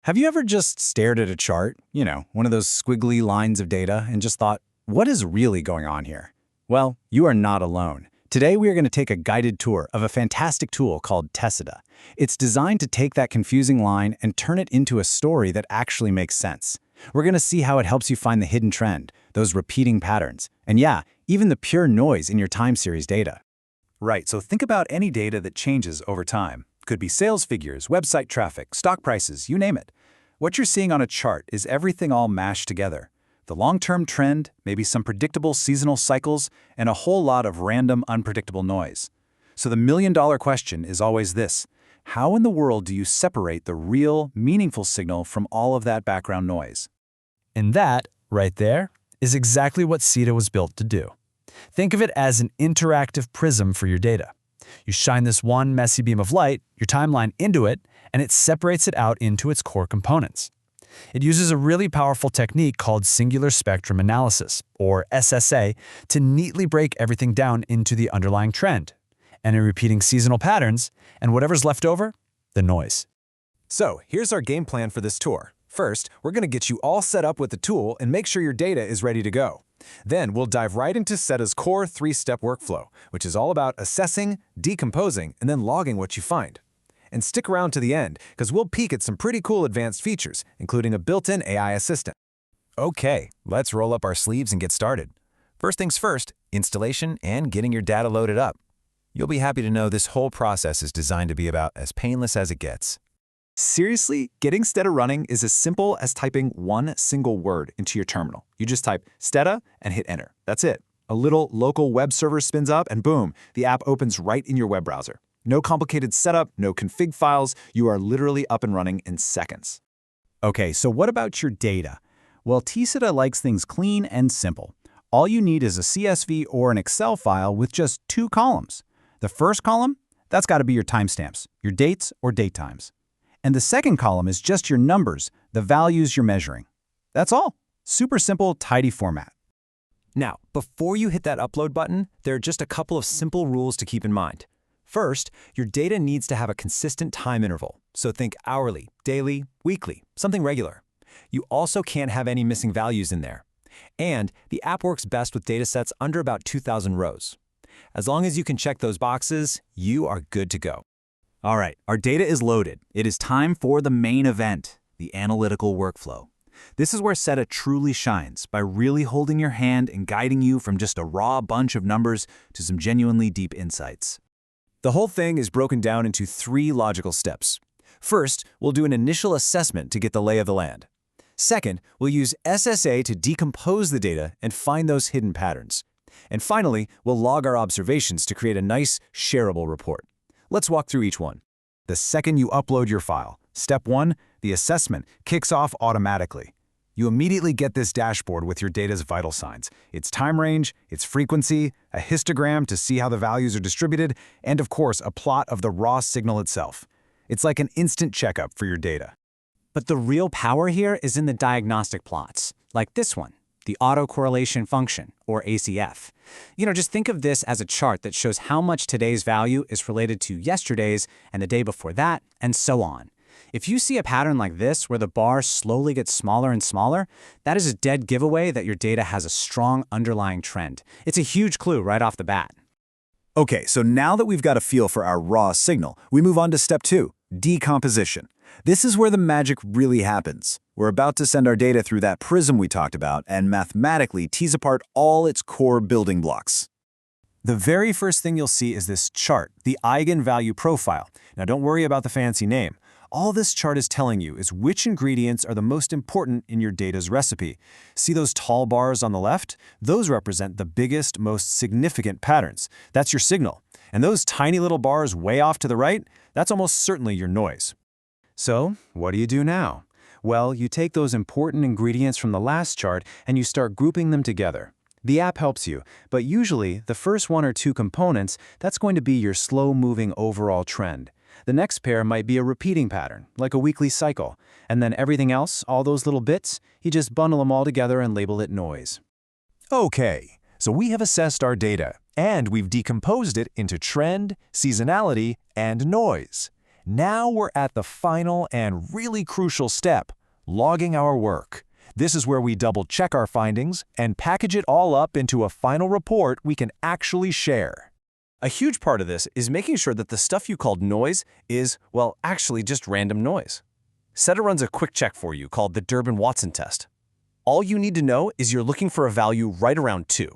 Have you ever just stared at a chart, one of those squiggly lines of data, and just thought, what is really going on here? Well, you are not alone. Today, we are going to take a guided tour of a fantastic tool called tseda. It's designed to take that confusing line and turn it into a story that actually makes sense. We're going to see how it helps you find the hidden trend, those repeating patterns, and yeah, even the pure noise in your time series data. Right, so think about any data that changes over time. Could be sales figures, website traffic, stock prices, you name it. What you're seeing on a chart is everything all mashed together. The long-term trend, maybe some predictable seasonal cycles, and a whole lot of random, unpredictable noise. So the million-dollar question is always this: how in the world do you separate the real, meaningful signal from all of that background noise? And that, right there, is exactly what tseda was built to do. Think of it as an interactive prism for your data. You shine this one messy beam of light, your timeline, into it, and it separates it out into its core components. It uses a really powerful technique called singular spectrum analysis, or SSA, to neatly break everything down into the underlying trend, and in repeating seasonal patterns, and whatever's left over, the noise. So, here's our game plan for this tour. First, we're going to get you all set up with the tool and make sure your data is ready to go. Then we'll dive right into tseda's core 3-step workflow, which is all about assessing, decomposing, and then logging what you find. And stick around to the end, because we'll peek at some pretty cool advanced features, including a built-in AI assistant. Okay, let's roll up our sleeves and get started. First things first, installation and getting your data loaded up. You'll be happy to know this whole process is designed to be about as painless as it gets. Seriously, getting tseda running is as simple as typing one single word into your terminal. You just type tseda and hit enter. That's it. A little local web server spins up and boom, the app opens right in your web browser. No complicated setup, no config files. You are literally up and running in seconds. Okay, so what about your data? Well, tseda likes things clean and simple. All you need is a CSV or an Excel file with just 2 columns. The first column, that's got to be your timestamps, your dates or date times. And the second column is just your numbers, the values you're measuring. That's all. Super simple, tidy format. Now, before you hit that upload button, there are just a couple of simple rules to keep in mind. First, your data needs to have a consistent time interval, so think hourly, daily, weekly, something regular. You also can't have any missing values in there. And the app works best with datasets under about 2,000 rows. As long as you can check those boxes, you are good to go. All right, our data is loaded. It is time for the main event, the analytical workflow. This is where tseda truly shines, by really holding your hand and guiding you from just a raw bunch of numbers to some genuinely deep insights. The whole thing is broken down into 3 logical steps. First, we'll do an initial assessment to get the lay of the land. Second, we'll use SSA to decompose the data and find those hidden patterns. And finally, we'll log our observations to create a nice, shareable report. Let's walk through each one. The second you upload your file, step 1, the assessment, kicks off automatically. You immediately get this dashboard with your data's vital signs, its time range, its frequency, a histogram to see how the values are distributed, and of course, a plot of the raw signal itself. It's like an instant checkup for your data. But the real power here is in the diagnostic plots, like this one, the autocorrelation function, or ACF. Just think of this as a chart that shows how much today's value is related to yesterday's and the day before that, and so on. If you see a pattern like this where the bar slowly gets smaller and smaller, that is a dead giveaway that your data has a strong underlying trend. It's a huge clue right off the bat. Okay, so now that we've got a feel for our raw signal, we move on to step 2, decomposition. This is where the magic really happens. We're about to send our data through that prism we talked about and mathematically tease apart all its core building blocks. The very first thing you'll see is this chart, the eigenvalue profile. Now don't worry about the fancy name. All this chart is telling you is which ingredients are the most important in your data's recipe. See those tall bars on the left? Those represent the biggest, most significant patterns. That's your signal. And those tiny little bars way off to the right, that's almost certainly your noise. So, what do you do now? Well, you take those important ingredients from the last chart and you start grouping them together. The app helps you, but usually the first 1 or 2 components, that's going to be your slow-moving overall trend. The next pair might be a repeating pattern, like a weekly cycle, and then everything else, all those little bits, you just bundle them all together and label it noise. Okay, so we have assessed our data, and we've decomposed it into trend, seasonality, and noise. Now we're at the final and really crucial step, logging our work. This is where we double-check our findings and package it all up into a final report we can actually share. A huge part of this is making sure that the stuff you called noise is, well, actually just random noise. tseda runs a quick check for you called the Durbin-Watson test. All you need to know is you're looking for a value right around 2.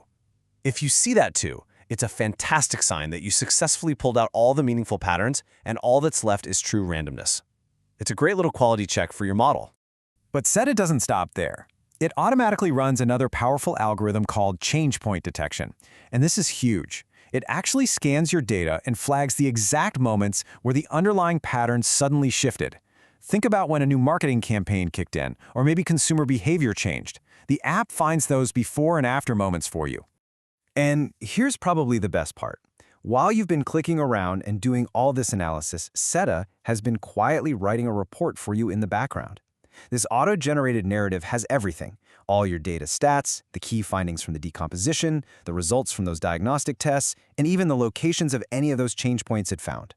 If you see that 2, it's a fantastic sign that you successfully pulled out all the meaningful patterns and all that's left is true randomness. It's a great little quality check for your model. But tseda doesn't stop there. It automatically runs another powerful algorithm called change point detection. And this is huge. It actually scans your data and flags the exact moments where the underlying patterns suddenly shifted. Think about when a new marketing campaign kicked in, or maybe consumer behavior changed. The app finds those before and after moments for you. And here's probably the best part. While you've been clicking around and doing all this analysis, tseda has been quietly writing a report for you in the background. This auto-generated narrative has everything: all your data stats, the key findings from the decomposition, the results from those diagnostic tests, and even the locations of any of those change points it found.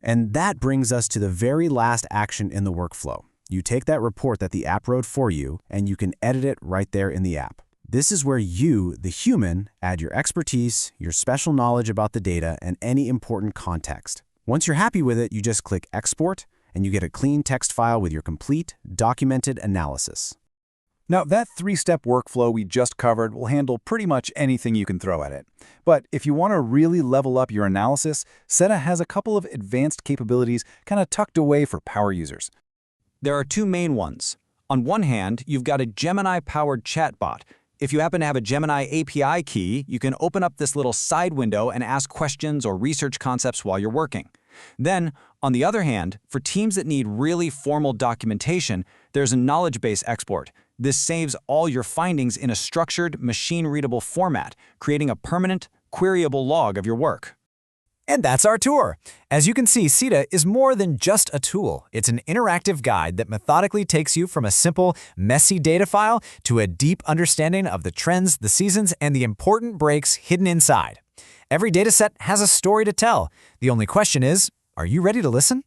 And that brings us to the very last action in the workflow. You take that report that the app wrote for you, and you can edit it right there in the app. This is where you, the human, add your expertise, your special knowledge about the data, and any important context. Once you're happy with it, you just click Export, and you get a clean text file with your complete, documented analysis. Now, that 3-step workflow we just covered will handle pretty much anything you can throw at it. But if you want to really level up your analysis, tseda has a couple of advanced capabilities kind of tucked away for power users. There are 2 main ones. On one hand, you've got a Gemini-powered chatbot. If you happen to have a Gemini API key, you can open up this little side window and ask questions or research concepts while you're working. Then, on the other hand, for teams that need really formal documentation, there's a knowledge base export. This saves all your findings in a structured, machine-readable format, creating a permanent, queryable log of your work. And that's our tour. As you can see, tseda is more than just a tool. It's an interactive guide that methodically takes you from a simple, messy data file to a deep understanding of the trends, the seasons, and the important breaks hidden inside. Every dataset has a story to tell. The only question is, are you ready to listen?